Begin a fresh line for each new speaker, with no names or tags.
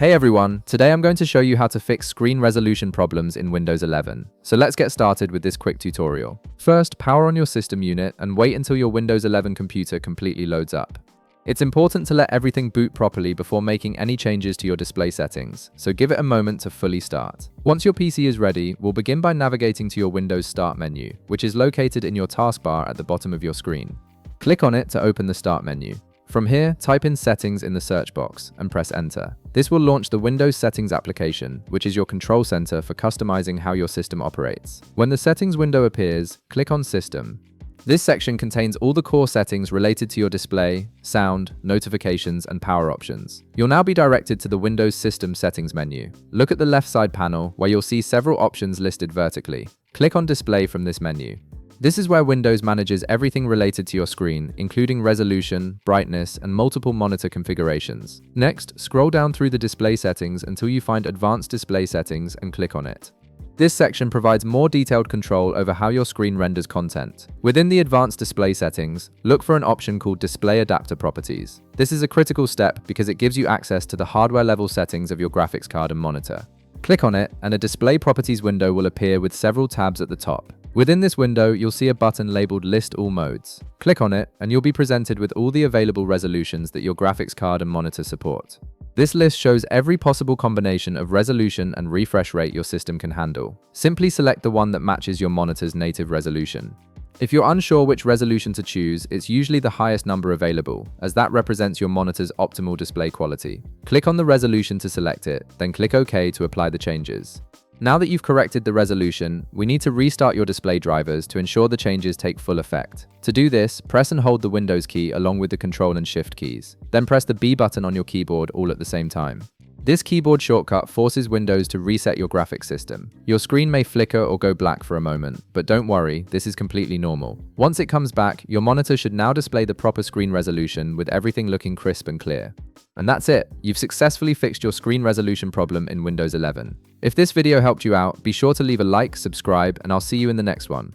Hey everyone, today I'm going to show you how to fix screen resolution problems in Windows 11. So let's get started with this quick tutorial. First, power on your system unit and wait until your Windows 11 computer completely loads up. It's important to let everything boot properly before making any changes to your display settings, so give it a moment to fully start. Once your PC is ready, we'll begin by navigating to your Windows Start menu, which is located in your taskbar at the bottom of your screen. Click on it to open the Start menu. From here, type in Settings in the search box and press Enter. This will launch the Windows Settings application, which is your control center for customizing how your system operates. When the Settings window appears, click on System. This section contains all the core settings related to your display, sound, notifications, and power options. You'll now be directed to the Windows System Settings menu. Look at the left side panel where you'll see several options listed vertically. Click on Display from this menu. This is where Windows manages everything related to your screen, including resolution, brightness, and multiple monitor configurations. Next, scroll down through the display settings until you find Advanced Display Settings and click on it. This section provides more detailed control over how your screen renders content. Within the Advanced Display Settings, look for an option called Display Adapter Properties. This is a critical step because it gives you access to the hardware-level settings of your graphics card and monitor. Click on it, and a Display Properties window will appear with several tabs at the top. Within this window, you'll see a button labeled List All Modes. Click on it, and you'll be presented with all the available resolutions that your graphics card and monitor support. This list shows every possible combination of resolution and refresh rate your system can handle. Simply select the one that matches your monitor's native resolution. If you're unsure which resolution to choose, it's usually the highest number available, as that represents your monitor's optimal display quality. Click on the resolution to select it, then click OK to apply the changes. Now that you've corrected the resolution, we need to restart your display drivers to ensure the changes take full effect. To do this, press and hold the Windows key along with the Control and Shift keys. Then press the B button on your keyboard all at the same time. This keyboard shortcut forces Windows to reset your graphics system. Your screen may flicker or go black for a moment, but don't worry, this is completely normal. Once it comes back, your monitor should now display the proper screen resolution with everything looking crisp and clear. And that's it! You've successfully fixed your screen resolution problem in Windows 11. If this video helped you out, be sure to leave a like, subscribe, and I'll see you in the next one.